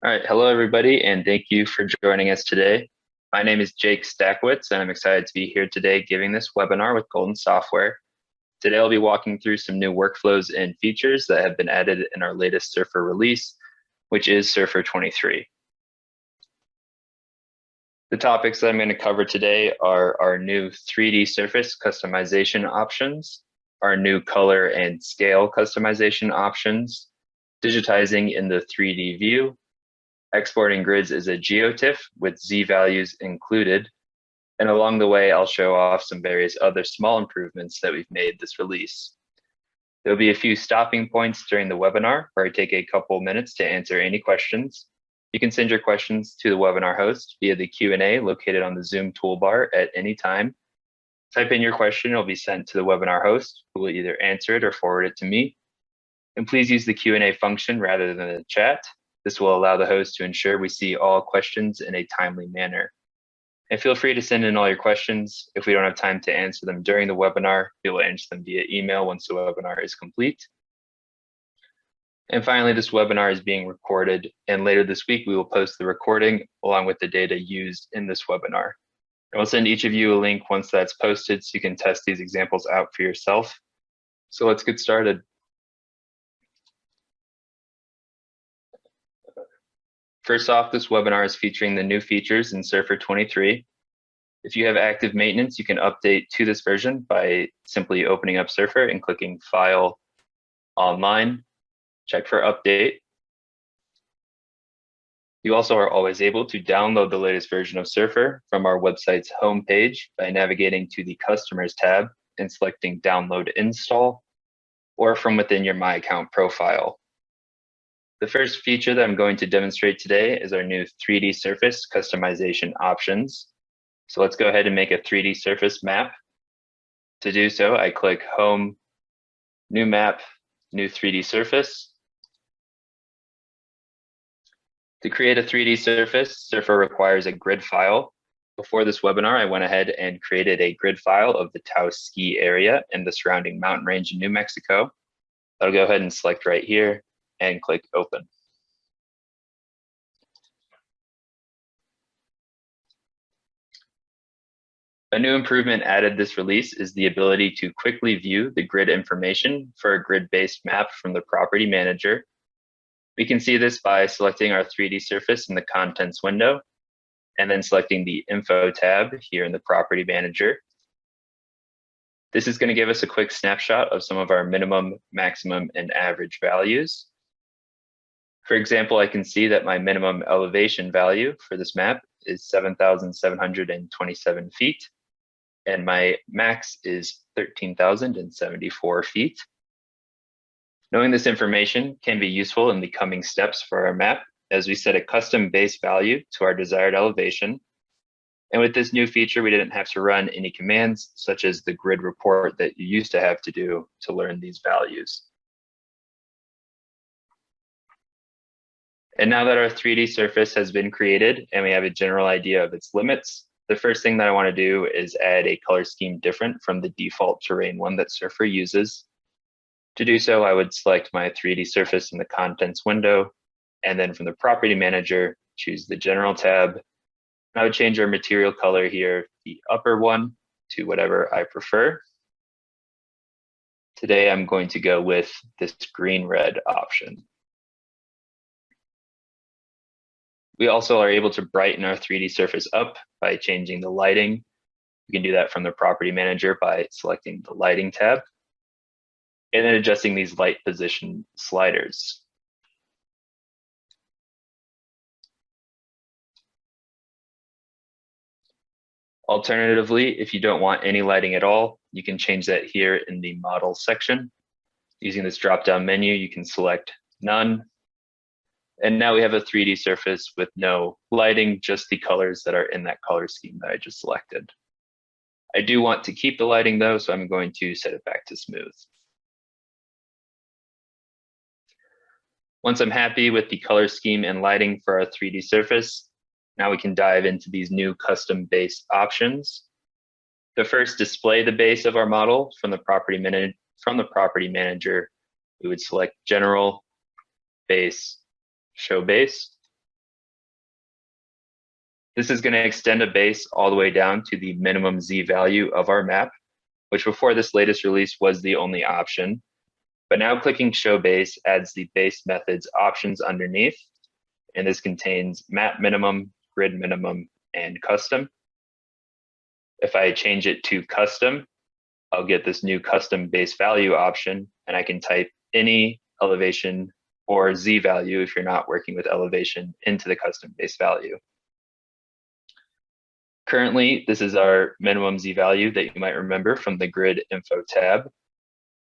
All right, hello everybody, and thank you for joining us today. My name is Jake Stackwitz, and I'm excited to be here today giving this webinar with Golden Software. Today I'll be walking through some new workflows and features that have been added in our latest Surfer release, which is Surfer 23. The topics that I'm going to cover today are our new 3D surface customization options, our new color and scale customization options, digitizing in the 3D view, exporting grids as a GeoTIFF with Z values included. And along the way, I'll show off some various other small improvements that we've made this release. There'll be a few stopping points during the webinar where I take a couple minutes to answer any questions. You can send your questions to the webinar host via the Q&A located on the Zoom toolbar at any time. Type in your question, it'll be sent to the webinar host, who will either answer it or forward it to me. And please use the Q&A function rather than the chat. This will allow the host to ensure we see all questions in a timely manner. And feel free to send in all your questions. If we don't have time to answer them during the webinar, we will answer them via email once the webinar is complete. And finally, this webinar is being recorded, and later this week, we will post the recording along with the data used in this webinar. And we'll send each of you a link once that's posted so you can test these examples out for yourself. So let's get started. First off, this webinar is featuring the new features in Surfer 23. If you have active maintenance, you can update to this version by simply opening up Surfer and clicking File, Online, check for Update. You also are always able to download the latest version of Surfer from our website's homepage by navigating to the Customers tab and selecting Download Install, or from within your My Account profile. The first feature that I'm going to demonstrate today is our new 3D surface customization options. So let's go ahead and make a 3D surface map. To do so, I click Home, New Map, New 3D Surface. To create a 3D surface, Surfer requires a grid file. Before this webinar, I went ahead and created a grid file of the Taos ski area and the surrounding mountain range in New Mexico. I'll go ahead and select right here and click Open. A new improvement added this release is the ability to quickly view the grid information for a grid-based map from the property manager. We can see this by selecting our 3D surface in the Contents window, and then selecting the Info tab here in the Property Manager. This is going to give us a quick snapshot of some of our minimum, maximum, and average values. For example, I can see that my minimum elevation value for this map is 7,727 feet, and my max is 13,074 feet. Knowing this information can be useful in the coming steps for our map as we set a custom base value to our desired elevation. And with this new feature, we didn't have to run any commands such as the grid report that you used to have to do to learn these values. And now that our 3D surface has been created and we have a general idea of its limits, the first thing that I want to do is add a color scheme different from the default terrain one that Surfer uses. To do so, I would select my 3D surface in the Contents window, and then from the Property Manager, choose the General tab. And I would change our material color here, the upper one, to whatever I prefer. Today, I'm going to go with this green-red option. We also are able to brighten our 3D surface up by changing the lighting. We can do that from the Property Manager by selecting the Lighting tab, and then adjusting these light position sliders. Alternatively, if you don't want any lighting at all, you can change that here in the Model section. Using this drop-down menu, you can select None. And now we have a 3D surface with no lighting, just the colors that are in that color scheme that I just selected. I do want to keep the lighting though, so I'm going to set it back to smooth. Once I'm happy with the color scheme and lighting for our 3D surface, now we can dive into these new custom base options. To first display the base of our model from the Property Manager, we would select General, Base, Show Base. This is going to extend a base all the way down to the minimum Z value of our map, which before this latest release was the only option. But now clicking Show Base adds the base method's options underneath, and this contains map minimum, grid minimum, and custom. If I change it to custom, I'll get this new custom base value option, and I can type any elevation or Z value if you're not working with elevation into the custom base value. Currently, this is our minimum Z value that you might remember from the grid info tab,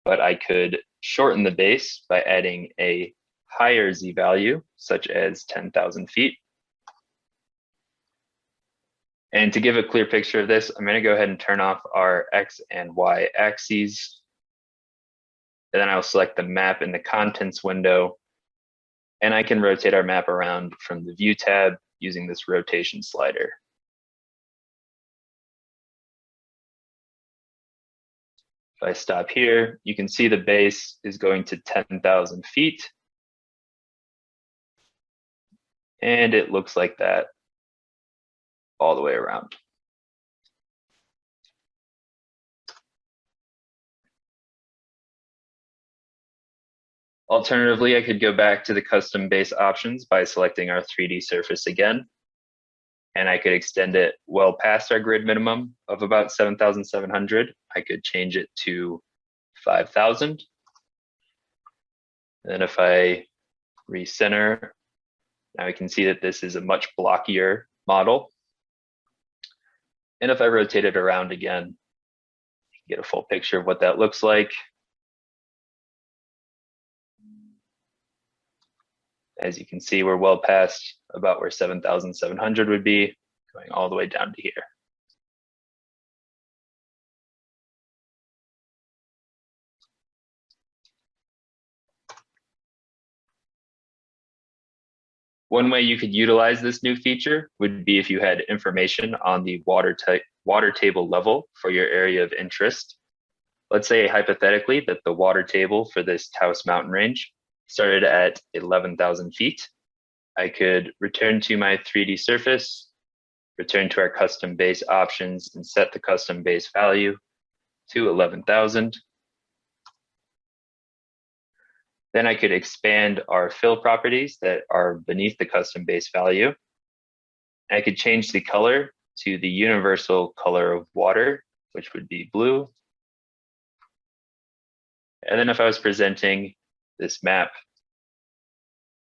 but I could shorten the base by adding a higher Z value, such as 10,000 feet. And to give a clear picture of this, I'm going to go ahead and turn off our X and Y axes. And then I'll select the map in the contents window, and I can rotate our map around from the View tab using this rotation slider. If I stop here, you can see the base is going to 10,000 feet. And it looks like that all the way around. Alternatively, I could go back to the custom base options by selecting our 3D surface again. And I could extend it well past our grid minimum of about 7,700. I could change it to 5,000. And then if I recenter, now we can see that this is a much blockier model. And if I rotate it around again, you can get a full picture of what that looks like. As you can see, we're well past about where 7,700 would be, going all the way down to here. One way you could utilize this new feature would be if you had information on the water table level for your area of interest. Let's say hypothetically that the water table for this Taos mountain range started at 11,000 feet. I could return to my 3D surface, return to our custom base options, and set the custom base value to 11,000. Then I could expand our fill properties that are beneath the custom base value. I could change the color to the universal color of water, which would be blue. And then if I was presenting this map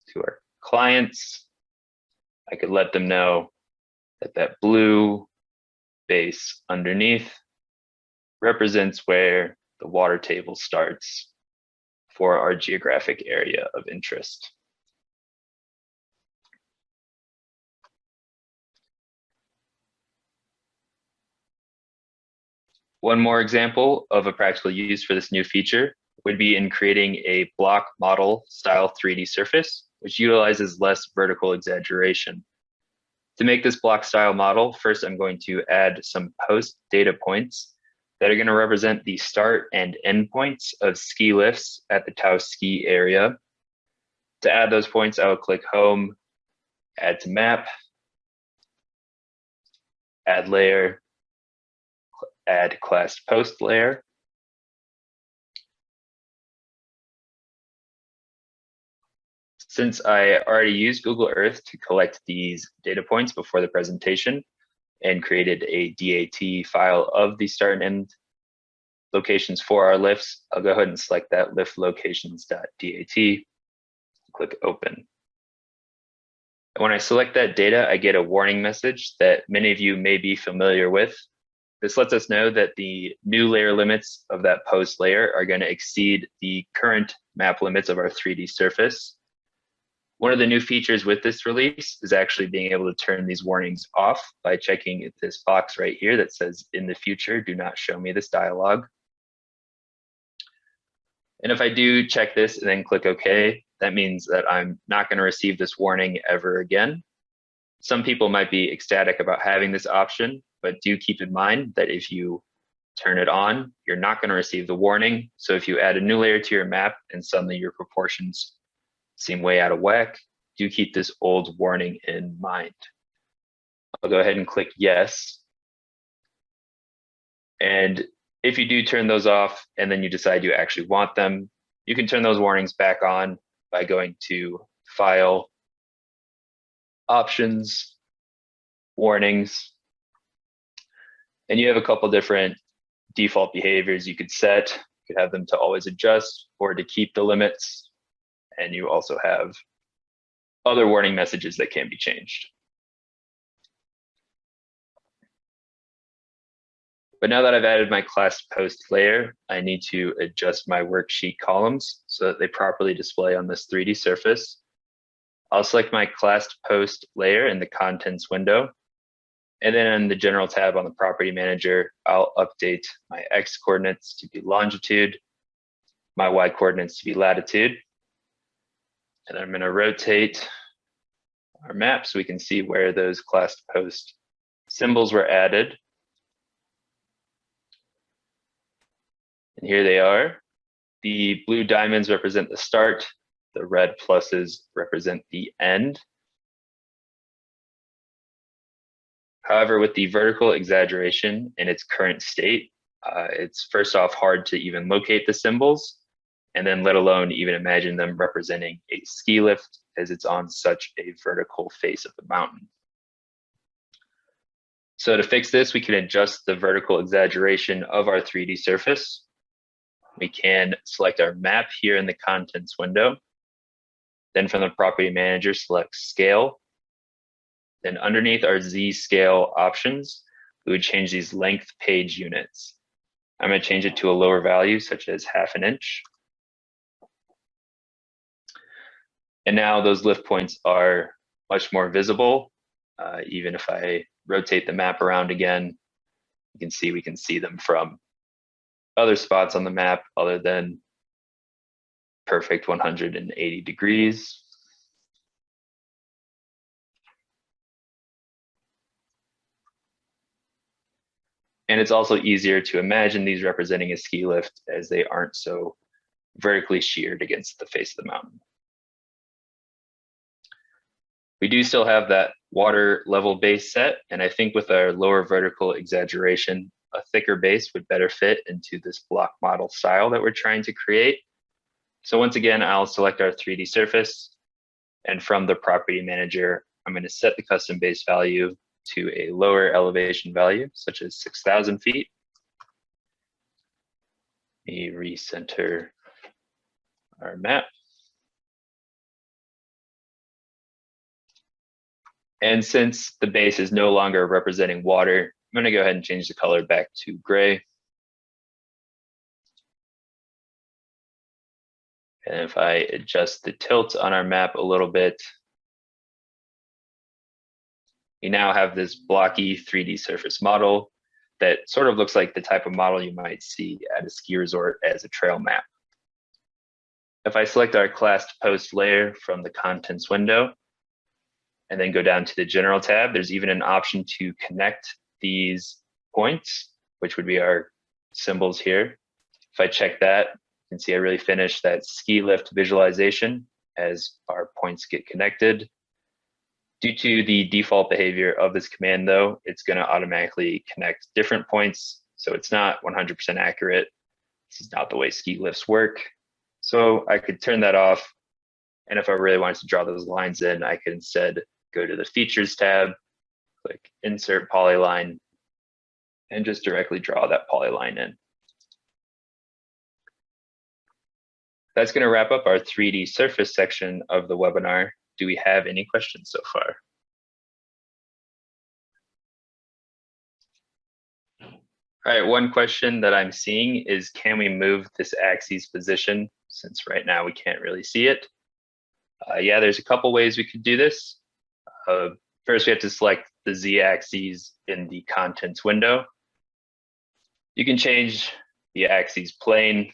to our clients, I could let them know that that blue base underneath represents where the water table starts for our geographic area of interest. One more example of a practical use for this new feature would be in creating a block model style 3D surface, which utilizes less vertical exaggeration. To make this block style model, first I'm going to add some post data points that are going to represent the start and end points of ski lifts at the Taos ski area. To add those points, I will click Home, Add to Map, Add Layer, Add Class Post Layer. Since I already used Google Earth to collect these data points before the presentation and created a DAT file of the start and end locations for our lifts, I'll go ahead and select that lift locations.dat, click Open. And when I select that data, I get a warning message that many of you may be familiar with. This lets us know that the new layer limits of that post layer are going to exceed the current map limits of our 3D surface. One of the new features with this release is actually being able to turn these warnings off by checking this box right here that says, in the future, do not show me this dialog. And if I do check this and then click OK, that means that I'm not going to receive this warning ever again. Some people might be ecstatic about having this option, but do keep in mind that if you turn it on, you're not going to receive the warning. So if you add a new layer to your map and suddenly your proportions seem way out of whack, do keep this old warning in mind. I'll go ahead and click yes. And if you do turn those off and then you decide you actually want them, you can turn those warnings back on by going to File, Options, Warnings. And you have a couple different default behaviors you could set. You could have them to always adjust or to keep the limits. And you also have other warning messages that can be changed. But now that I've added my class post layer, I need to adjust my worksheet columns so that they properly display on this 3D surface. I'll select my class post layer in the contents window. And then in the general tab on the property manager, I'll update my X coordinates to be longitude, my Y coordinates to be latitude. And I'm going to rotate our map so we can see where those class post symbols were added. And here they are. The blue diamonds represent the start. The red pluses represent the end. However, with the vertical exaggeration in its current state, it's first off hard to even locate the symbols, and then let alone even imagine them representing a ski lift as it's on such a vertical face of the mountain. So to fix this, we can adjust the vertical exaggeration of our 3D surface. We can select our map here in the contents window. Then from the property manager, select scale. Then underneath our Z scale options, we would change these length page units. I'm going to change it to a lower value, such as 1/2 inch. And now those lift points are much more visible. Even if I rotate the map around again, you can see we can see them from other spots on the map other than perfect 180 degrees. And it's also easier to imagine these representing a ski lift as they aren't so vertically sheared against the face of the mountain. We do still have that water level base set, and I think with our lower vertical exaggeration, a thicker base would better fit into this block model style that we're trying to create. So once again, I'll select our 3D surface, and from the property manager, I'm going to set the custom base value to a lower elevation value, such as 6,000 feet. Let me recenter our map. And since the base is no longer representing water, I'm going to go ahead and change the color back to gray. And if I adjust the tilt on our map a little bit, we now have this blocky 3D surface model that sort of looks like the type of model you might see at a ski resort as a trail map. If I select our class post layer from the contents window, and then go down to the general tab, there's even an option to connect these points, which would be our symbols here. If I check that, you can see I really finished that ski lift visualization as our points get connected. Due to the default behavior of this command though, it's gonna automatically connect different points. So it's not 100% accurate. This is not the way ski lifts work. So I could turn that off. And if I really wanted to draw those lines in, I could instead go to the Features tab, click Insert Polyline, and just directly draw that polyline in. That's going to wrap up our 3D surface section of the webinar. Do we have any questions so far? All right, one question that I'm seeing is, can we move this axis position since right now we can't really see it? Yeah, there's a couple ways we could do this. First, we have to select the z-axis in the contents window. You can change the axis plane.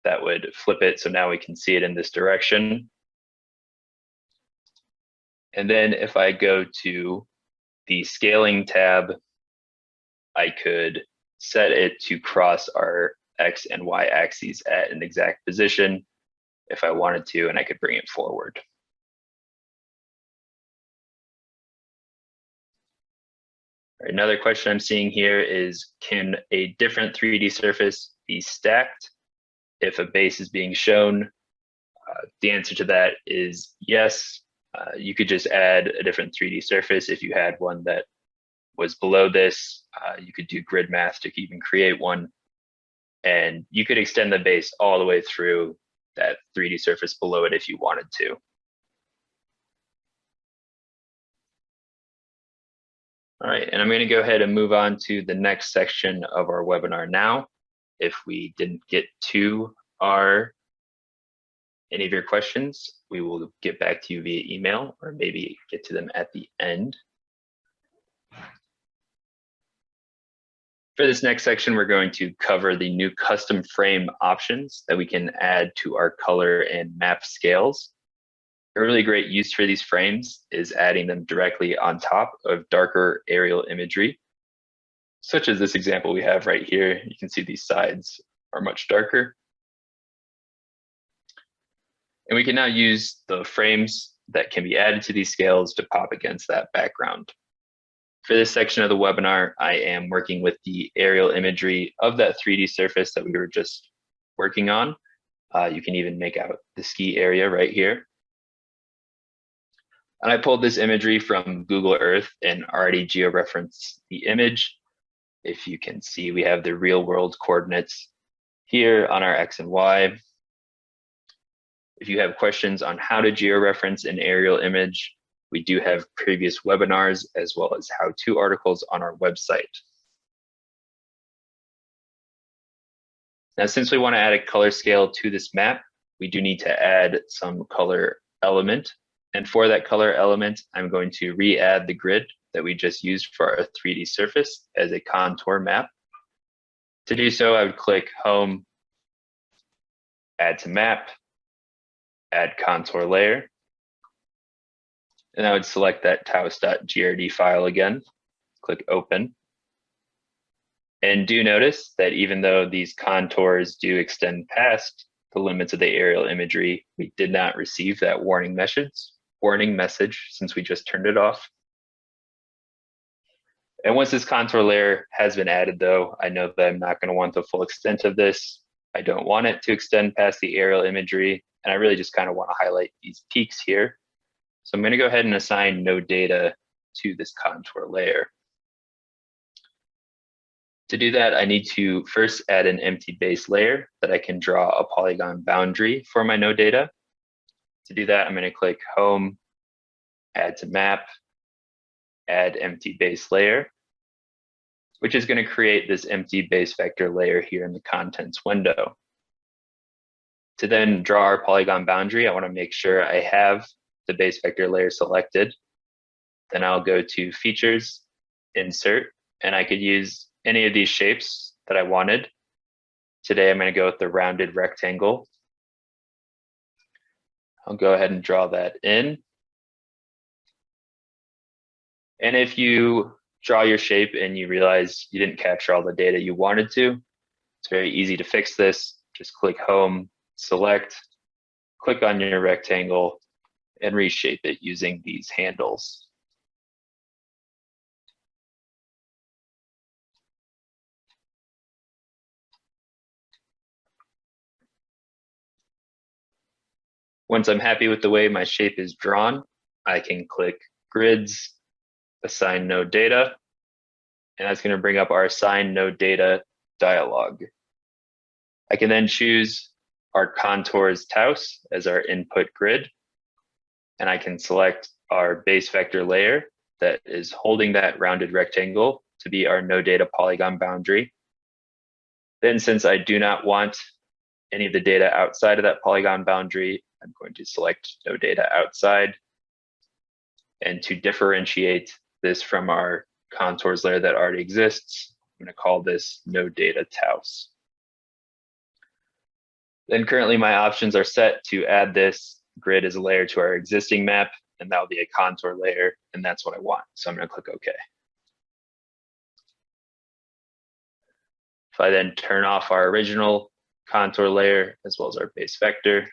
That would flip it, so now we can see it in this direction. And then if I go to the scaling tab, I could set it to cross our X and Y axes at an exact position if I wanted to, and I could bring it forward. Another question I'm seeing here is, can a different 3D surface be stacked if a base is being shown? The answer to that is yes. You could just add a different 3D surface if you had one that was below this. You could do grid math to even create one, and you could extend the base all the way through that 3D surface below it if you wanted to. All right, and I'm going to go ahead and move on to the next section of our webinar now. If we didn't get to any of your questions, we will get back to you via email or maybe get to them at the end. For this next section, we're going to cover the new custom frame options that we can add to our color and map scales. A really great use for these frames is adding them directly on top of darker aerial imagery, such as this example we have right here. You can see these sides are much darker. And we can now use the frames that can be added to these scales to pop against that background. For this section of the webinar, I am working with the aerial imagery of that 3D surface that we were just working on. You can even make out the ski area right here. And I pulled this imagery from Google Earth and already georeferenced the image. If you can see, we have the real world coordinates here on our X and Y. If you have questions on how to georeference an aerial image, we do have previous webinars as well as how-to articles on our website. Now, since we want to add a color scale to this map, we do need to add some color element. And for that color element, I'm going to re-add the grid that we just used for our 3D surface as a contour map. To do so, I would click Home, Add to Map, Add Contour Layer. And I would select that taos.grd file again, click Open. And do notice that even though these contours do extend past the limits of the aerial imagery, we did not receive that warning message since we just turned it off. And once this contour layer has been added though, I know that I'm not going to want the full extent of this. I don't want it to extend past the aerial imagery, and I really just kind of want to highlight these peaks here. So I'm going to go ahead and assign no data to this contour layer. To do that, I need to first add an empty base layer that I can draw a polygon boundary for my no data. To do that, I'm going to click Home, Add to Map, Add Empty Base Layer, which is going to create this empty base vector layer here in the contents window. To then draw our polygon boundary, I want to make sure I have the base vector layer selected. Then I'll go to Features, Insert, and I could use any of these shapes that I wanted. Today, I'm going to go with the rounded rectangle. I'll go ahead and draw that in. And if you draw your shape and you realize you didn't capture all the data you wanted to, it's very easy to fix this. Just click Home, select, click on your rectangle, and reshape it using these handles. Once I'm happy with the way my shape is drawn, I can click Grids, Assign No Data, and that's going to bring up our Assign No Data dialog. I can then choose our contours taos as our input grid, and I can select our base vector layer that is holding that rounded rectangle to be our no data polygon boundary. Then, since I do not want any of the data outside of that polygon boundary, I'm going to select no data outside. And to differentiate this from our contours layer that already exists, I'm going to call this no data taos. Then currently my options are set to add this grid as a layer to our existing map, and that will be a contour layer, and that's what I want. So I'm going to click OK. If I then turn off our original contour layer as well as our base vector, you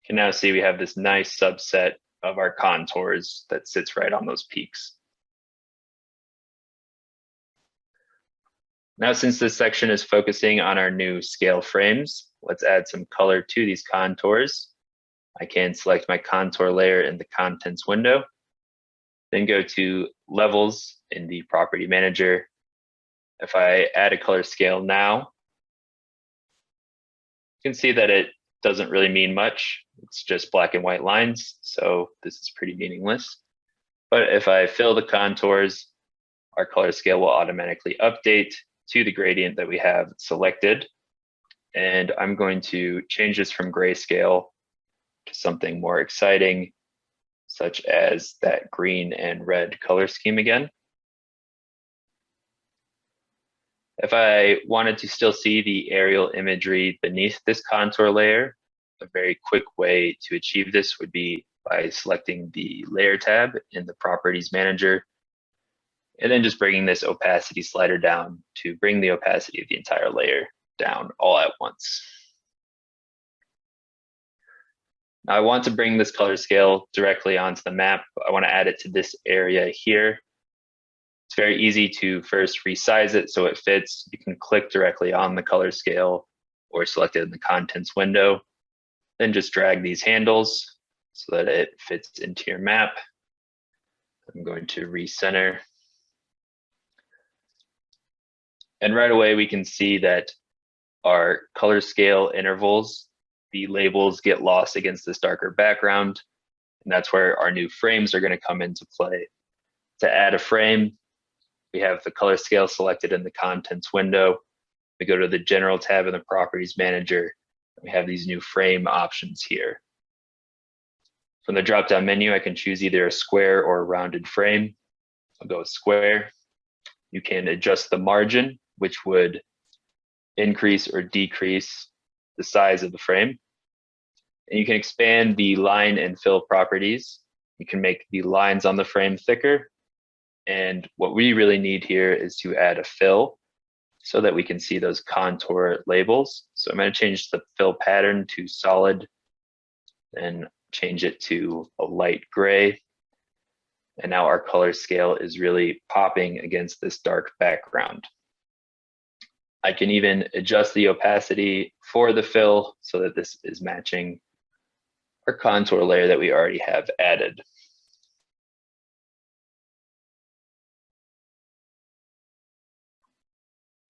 can now see we have this nice subset of our contours that sits right on those peaks. Now, since this section is focusing on our new scale frames, let's add some color to these contours. I can select my contour layer in the contents window, then go to levels in the property manager. If I add a color scale now, you can see that it doesn't really mean much. It's just black and white lines, so this is pretty meaningless. But if I fill the contours, our color scale will automatically update to the gradient that we have selected. And I'm going to change this from grayscale to something more exciting, such as that green and red color scheme again. If I wanted to still see the aerial imagery beneath this contour layer, a very quick way to achieve this would be by selecting the Layer tab in the Properties Manager, and then just bringing this opacity slider down to bring the opacity of the entire layer down all at once. Now I want to bring this color scale directly onto the map. I want to add it to this area here. It's very easy to first resize it so it fits. You can click directly on the color scale or select it in the contents window. Then just drag these handles so that it fits into your map. I'm going to recenter. And right away we can see that our color scale intervals, the labels get lost against this darker background. And that's where our new frames are going to come into play. To add a frame, we have the color scale selected in the contents window. We go to the General tab in the Properties Manager. We have these new frame options here. From the drop-down menu, I can choose either a square or a rounded frame. I'll go with square. You can adjust the margin, which would increase or decrease the size of the frame. And you can expand the line and fill properties. You can make the lines on the frame thicker. And what we really need here is to add a fill so that we can see those contour labels. So I'm going to change the fill pattern to solid, then change it to a light gray. And now our color scale is really popping against this dark background. I can even adjust the opacity for the fill so that this is matching our contour layer that we already have added.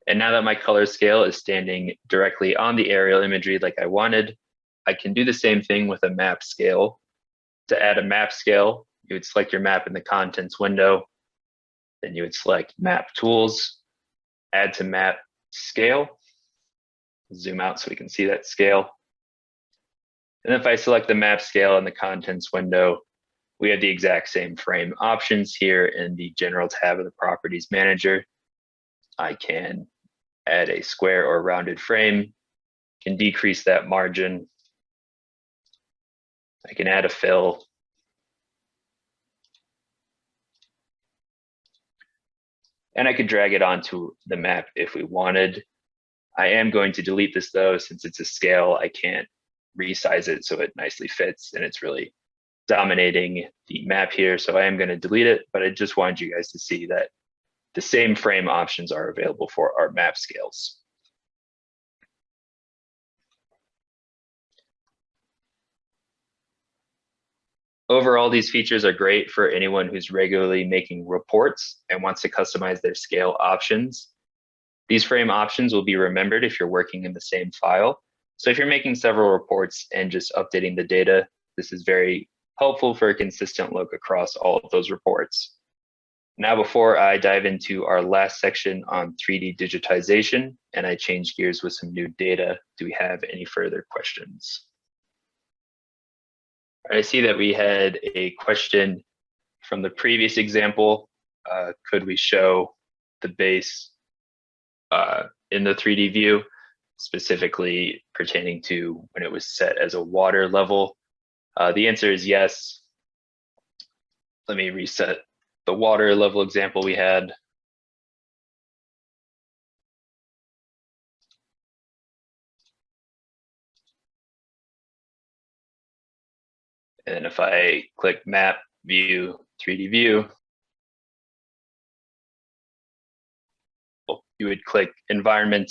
And now that my color scale is standing directly on the aerial imagery like I wanted, I can do the same thing with a map scale. To add a map scale, you would select your map in the contents window, then you would select Map Tools, Add to Map Scale, zoom out so we can see that scale. And if I select the map scale in the contents window, we have the exact same frame options here in the General tab of the Properties Manager. I can add a square or rounded frame, can decrease that margin. I can add a fill. And I could drag it onto the map if we wanted. I am going to delete this though, since it's a scale, I can't resize it so it nicely fits and it's really dominating the map here. So I am going to delete it, but I just wanted you guys to see that the same frame options are available for our map scales. Overall, these features are great for anyone who's regularly making reports and wants to customize their scale options. These frame options will be remembered if you're working in the same file. So if you're making several reports and just updating the data, this is very helpful for a consistent look across all of those reports. Now, before I dive into our last section on 3D digitization and I change gears with some new data, do we have any further questions? I see that we had a question from the previous example. Could we show the base in the 3D view, specifically pertaining to when it was set as a water level? The answer is yes. Let me reset the water level example we had. And if I click map, view, 3D view, you would click Environment,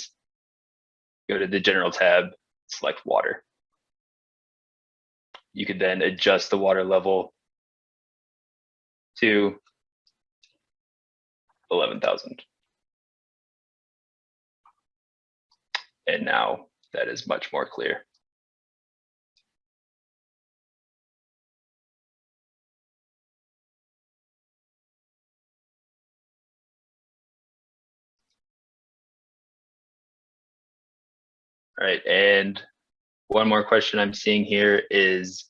go to the General tab, select Water. You could then adjust the water level to 11,000. And now that is much more clear. All right, and one more question I'm seeing here is,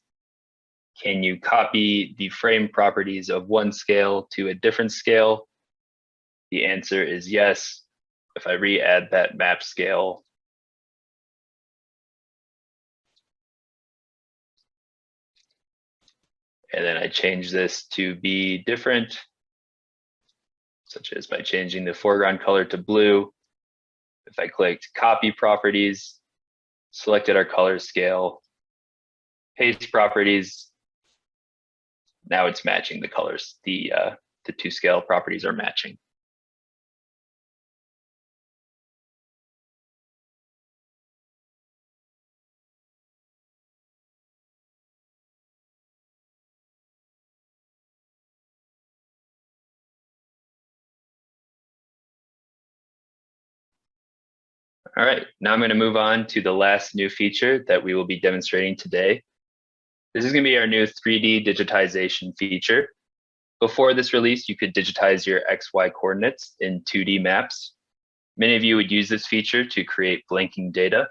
can you copy the frame properties of one scale to a different scale? The answer is yes. If I re-add that map scale, and then I change this to be different, such as by changing the foreground color to blue. If I clicked copy properties, selected our color scale, paste properties, now it's matching the colors. The two scale properties are matching. All right, now I'm going to move on to the last new feature that we will be demonstrating today. This is going to be our new 3D digitization feature. Before this release, you could digitize your XY coordinates in 2D maps. Many of you would use this feature to create blinking data.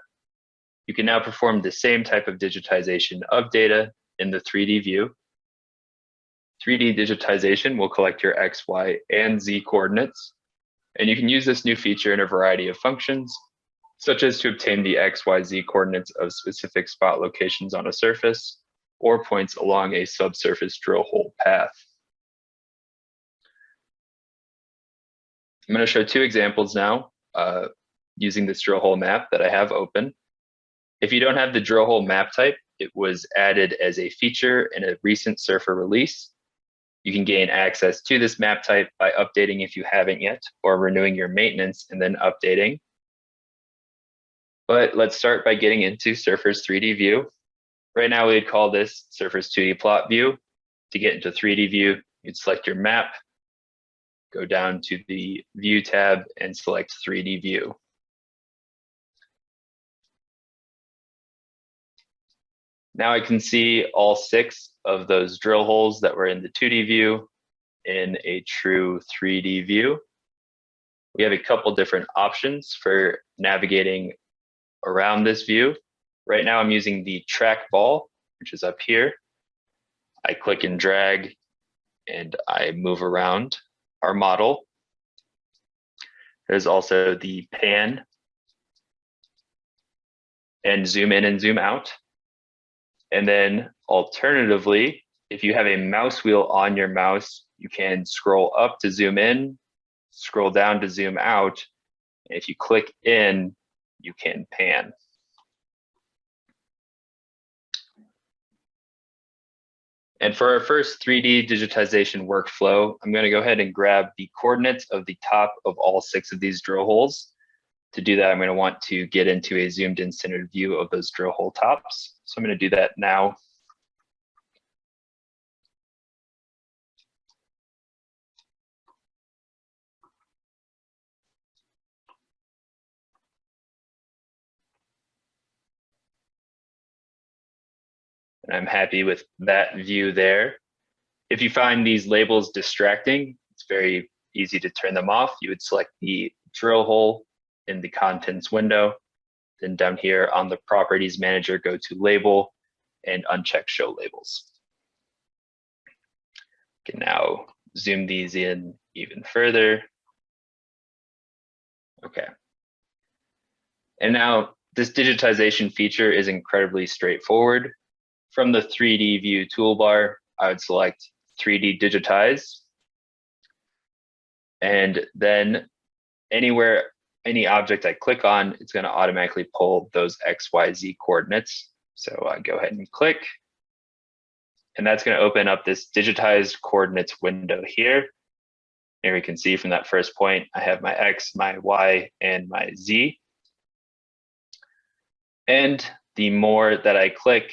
You can now perform the same type of digitization of data in the 3D view. 3D digitization will collect your X, Y, and Z coordinates, and you can use this new feature in a variety of functions, such as to obtain the X, Y, Z coordinates of specific spot locations on a surface or points along a subsurface drill hole path. I'm going to show two examples now using this drill hole map that I have open. If you don't have the drill hole map type, it was added as a feature in a recent Surfer release. You can gain access to this map type by updating if you haven't yet, or renewing your maintenance and then updating. But let's start by getting into Surfer's 3D view. Right now, we'd call this Surfer's 2D plot view. To get into 3D view, you'd select your map, go down to the View tab, and select 3D view. Now I can see all 6 of those drill holes that were in the 2D view in a true 3D view. We have a couple different options for navigating around this view. Right now I'm using the trackball, which is up here. I click and drag and I move around our model. There's also the pan and zoom in and zoom out. And then alternatively, if you have a mouse wheel on your mouse, you can scroll up to zoom in, scroll down to zoom out. And if you click in, you can pan. And for our first 3D digitization workflow, I'm going to go ahead and grab the coordinates of the top of all 6 of these drill holes. To do that, I'm going to want to get into a zoomed in centered view of those drill hole tops. So I'm going to do that now. And I'm happy with that view there. If you find these labels distracting, it's very easy to turn them off. You would select the drill hole in the contents window. Then down here on the properties manager, go to label and uncheck show labels. You can now zoom these in even further. Okay. And now this digitization feature is incredibly straightforward. From the 3D view toolbar, I would select 3D Digitize. And then anywhere, any object I click on, it's going to automatically pull those X, Y, Z coordinates. So I go ahead and click. And that's going to open up this digitized coordinates window here. Here we can see from that first point, I have my X, my Y, and my Z. And the more that I click,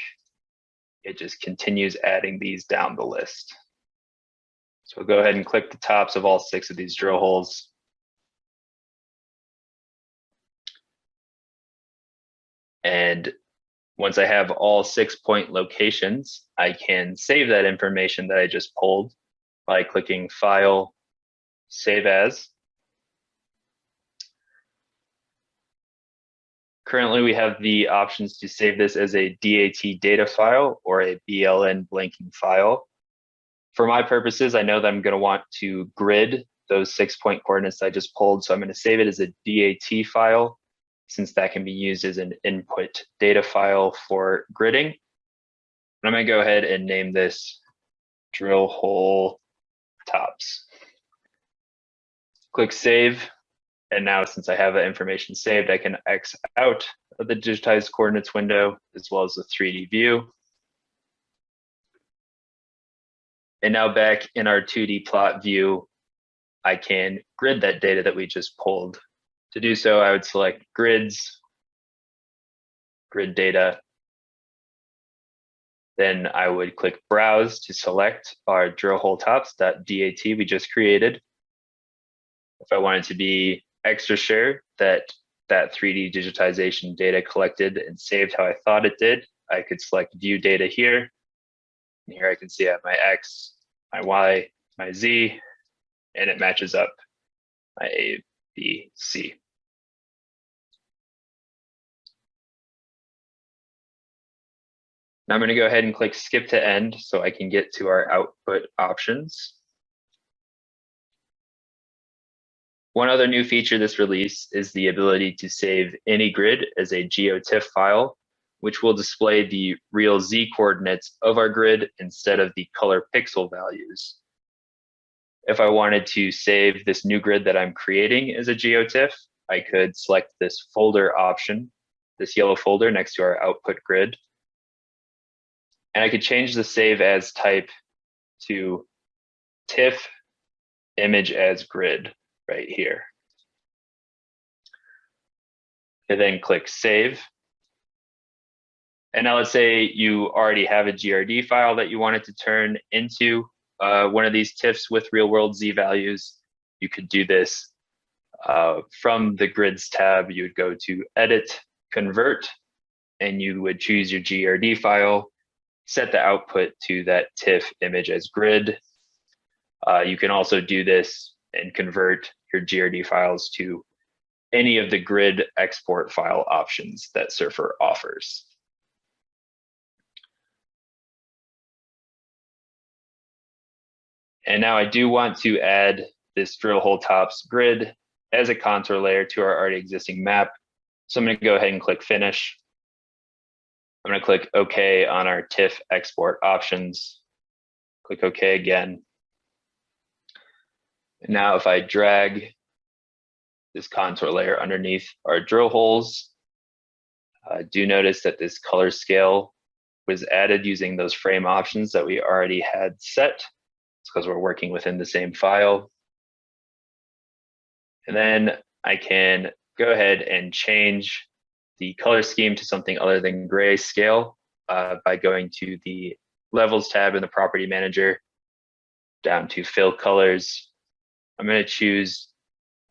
it just continues adding these down the list. So we'll go ahead and click the tops of all 6 of these drill holes. And once I have all 6 point locations, I can save that information that I just pulled by clicking File, Save As. Currently, we have the options to save this as a DAT data file or a BLN blanking file. For my purposes, I know that I'm going to want to grid those 6 point coordinates I just pulled, so I'm going to save it as a DAT file, since that can be used as an input data file for gridding. And I'm going to go ahead and name this drill hole tops. Click Save. And now, since I have that information saved, I can X out of the digitized coordinates window, as well as the 3D view. And now back in our 2D plot view, I can grid that data that we just pulled. To do so, I would select Grids, Grid Data. Then I would click Browse to select our drill hole tops.dat we just created. If I wanted to be extra sure that that 3D digitization data collected and saved how I thought it did, I could select View Data here. And here I can see I have my X, my Y, my Z, and it matches up my A, B, C. Now I'm going to go ahead and click Skip to End so I can get to our output options. One other new feature this release is the ability to save any grid as a GeoTIFF file, which will display the real Z coordinates of our grid instead of the color pixel values. If I wanted to save this new grid that I'm creating as a GeoTIFF, I could select this folder option, this yellow folder next to our output grid. And I could change the save as type to TIFF image as grid right here. And then click Save. And now let's say you already have a GRD file that you wanted to turn into one of these TIFFs with real world Z values. You could do this from the Grids tab. You would go to Edit, Convert, and you would choose your GRD file, set the output to that TIFF image as grid. You can also do this and convert your GRD files to any of the grid export file options that Surfer offers. And now I do want to add this drill hole tops grid as a contour layer to our already existing map. So I'm going to go ahead and click Finish. I'm going to click OK on our TIFF export options. Click OK again. And now if I drag this contour layer underneath our drill holes, do notice that this color scale was added using those frame options that we already had set. It's because we're working within the same file. And then I can go ahead and change the color scheme to something other than grayscale by going to the Levels tab in the Property Manager, down to Fill Colors. I'm going to choose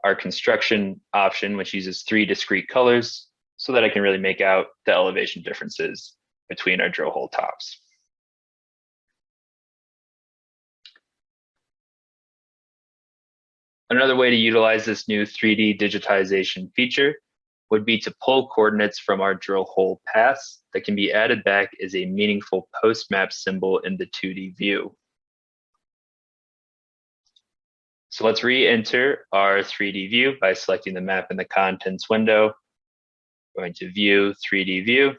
our construction option, which uses 3 discrete colors, so that I can really make out the elevation differences between our drill hole tops. Another way to utilize this new 3D digitization feature would be to pull coordinates from our drill hole paths that can be added back as a meaningful post-map symbol in the 2D view. So let's re-enter our 3D view by selecting the map in the contents window, going to View, 3D view.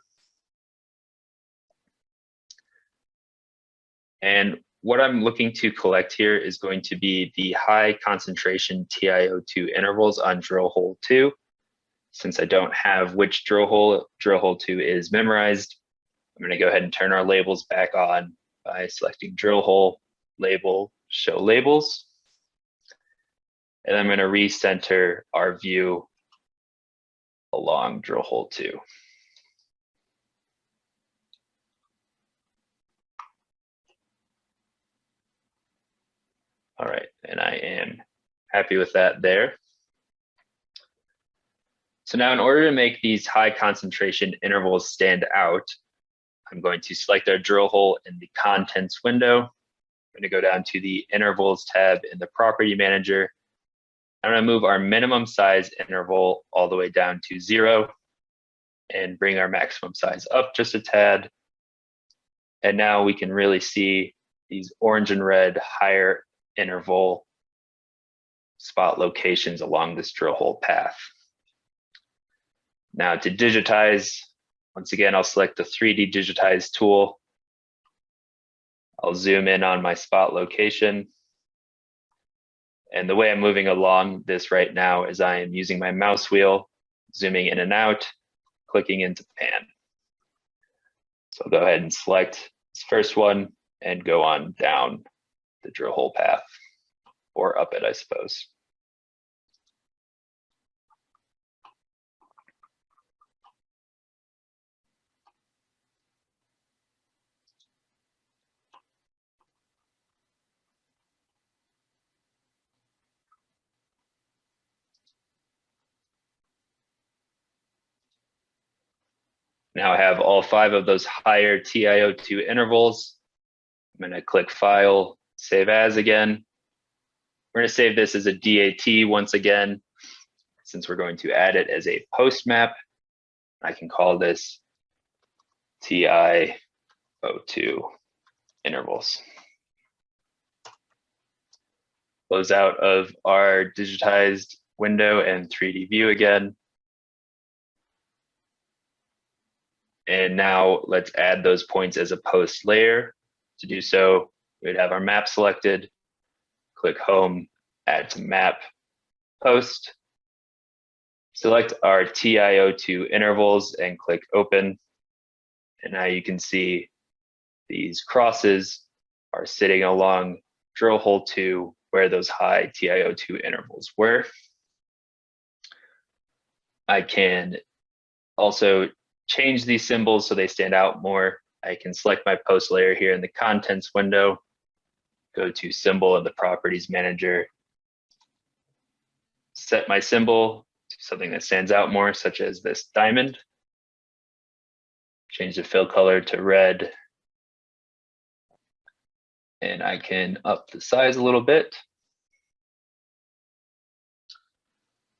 And what I'm looking to collect here is going to be the high concentration TiO2 intervals on drill hole 2. Since I don't have which drill hole 2 is memorized, I'm going to go ahead and turn our labels back on by selecting drill hole, label, show labels. And I'm going to recenter our view along drill hole 2. All right, and I am happy with that there. So now in order to make these high concentration intervals stand out, I'm going to select our drill hole in the contents window. I'm going to go down to the intervals tab in the property manager. I'm going to move our minimum size interval all the way down to 0 and bring our maximum size up just a tad. And now we can really see these orange and red higher interval spot locations along this drill hole path. Now to digitize, once again, I'll select the 3D Digitize tool. I'll zoom in on my spot location. And the way I'm moving along this right now is I am using my mouse wheel, zooming in and out, clicking into pan. So I'll go ahead and select this first one and go on down the drill hole path, or up it, I suppose. Now I have all 5 of those higher TiO2 intervals. I'm going to click File, Save As again. We're going to save this as a DAT once again, since we're going to add it as a post map. I can call this TiO2 intervals. Close out of our digitized window and 3D view again. And now let's add those points as a post layer. To do so, we'd have our map selected, click Home, Add to Map, Post. Select our TiO2 intervals and click Open. And now you can see these crosses are sitting along drill hole 2 where those high TiO2 intervals were. I can also change these symbols so they stand out more. I can select my post layer here in the contents window, go to symbol in the properties manager, set my symbol to something that stands out more, such as this diamond. Change the fill color to red. And I can up the size a little bit.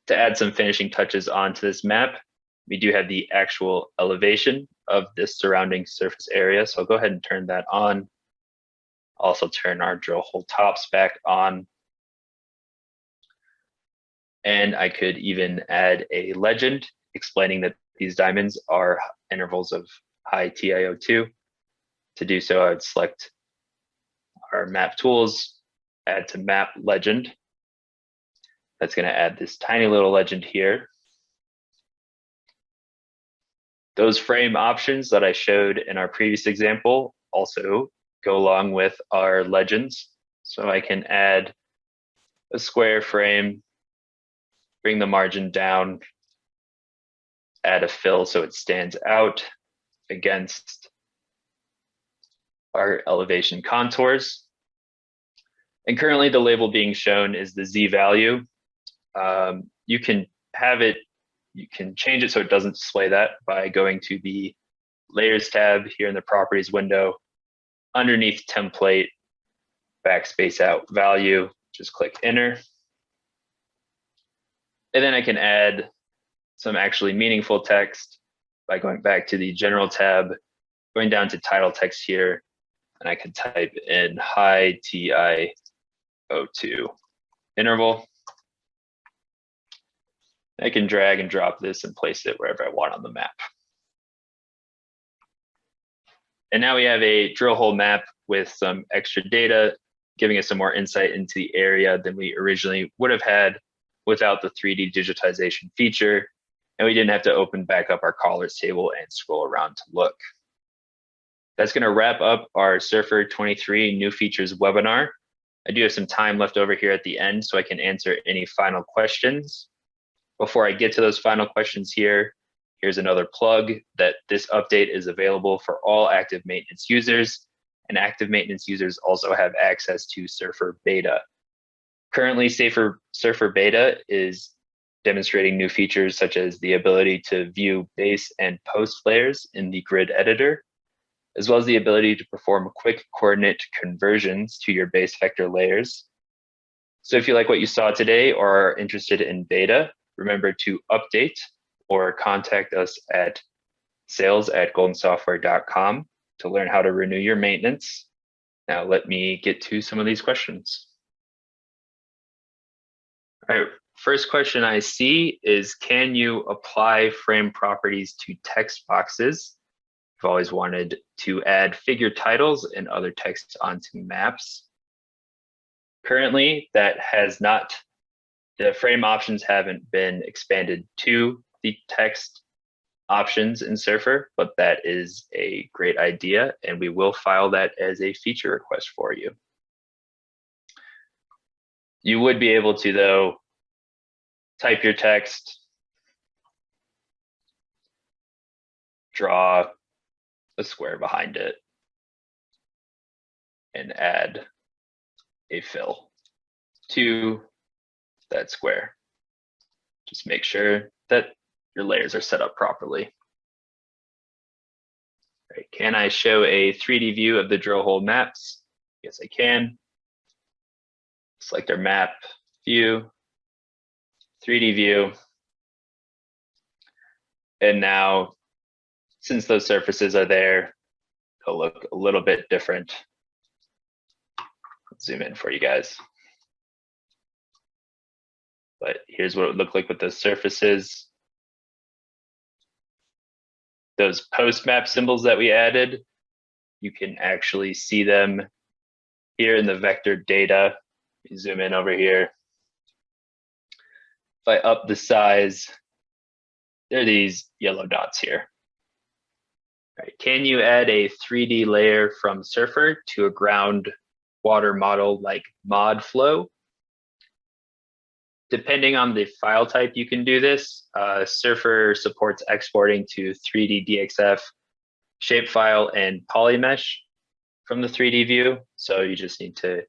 To add some finishing touches onto this map, we do have the actual elevation of this surrounding surface area. So I'll go ahead and turn that on. Also turn our drill hole tops back on. And I could even add a legend explaining that these diamonds are intervals of high TiO2. To do so, I would select our map tools, add to map legend. That's going to add this tiny little legend here. Those frame options that I showed in our previous example also go along with our legends. So I can add a square frame, bring the margin down, add a fill so it stands out against our elevation contours. And currently the label being shown is the Z value. You can have it, you can change it so it doesn't display that by going to the Layers tab here in the Properties window. Underneath Template, backspace out value, just click Enter. And then I can add some actually meaningful text by going back to the General tab, going down to title text here, and I can type in high TiO2 interval. I can drag and drop this and place it wherever I want on the map. And now we have a drill hole map with some extra data, giving us some more insight into the area than we originally would have had without the 3D digitization feature. And we didn't have to open back up our callers table and scroll around to look. That's going to wrap up our Surfer 23 New Features webinar. I do have some time left over here at the end, so I can answer any final questions. Before I get to those final questions here, here's another plug that this update is available for all active maintenance users, and active maintenance users also have access to Surfer Beta. Currently, Surfer Beta is demonstrating new features such as the ability to view base and post layers in the grid editor, as well as the ability to perform quick coordinate conversions to your base vector layers. So if you like what you saw today or are interested in beta, remember to update or contact us at sales@goldensoftware.com to learn how to renew your maintenance. Now let me get to some of these questions. All right, first question I see is, can you apply frame properties to text boxes? I've always wanted to add figure titles and other text onto maps. Currently, that has not, the frame options haven't been expanded to the text options in Surfer, but that is a great idea, and we will file that as a feature request for you. You would be able to, though, type your text, draw a square behind it, and add a fill to that square. Just make sure that your layers are set up properly. All right, can I show a 3D view of the drill hole maps? Yes, I can. Select our map view, 3D view. And now, since those surfaces are there, they'll look a little bit different. Let's zoom in for you guys. But here's what it would look like with those surfaces. Those post map symbols that we added, you can actually see them here in the vector data. You zoom in over here. If I up the size, there are these yellow dots here. All right, can you add a 3D layer from Surfer to a ground water model like ModFlow? Depending on the file type, you can do this. Surfer supports exporting to 3D DXF, shapefile, and polymesh from the 3D view. So you just need to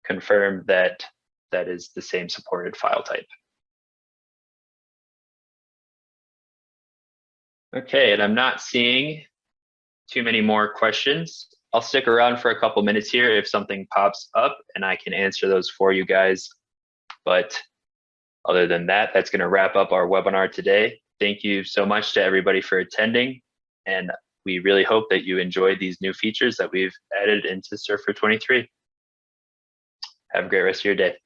confirm that that is the same supported file type. Okay, and I'm not seeing too many more questions. I'll stick around for a couple minutes here if something pops up, and I can answer those for you guys. But other than that, that's going to wrap up our webinar today. Thank you so much to everybody for attending, and we really hope that you enjoyed these new features that we've added into Surfer 23. Have a great rest of your day.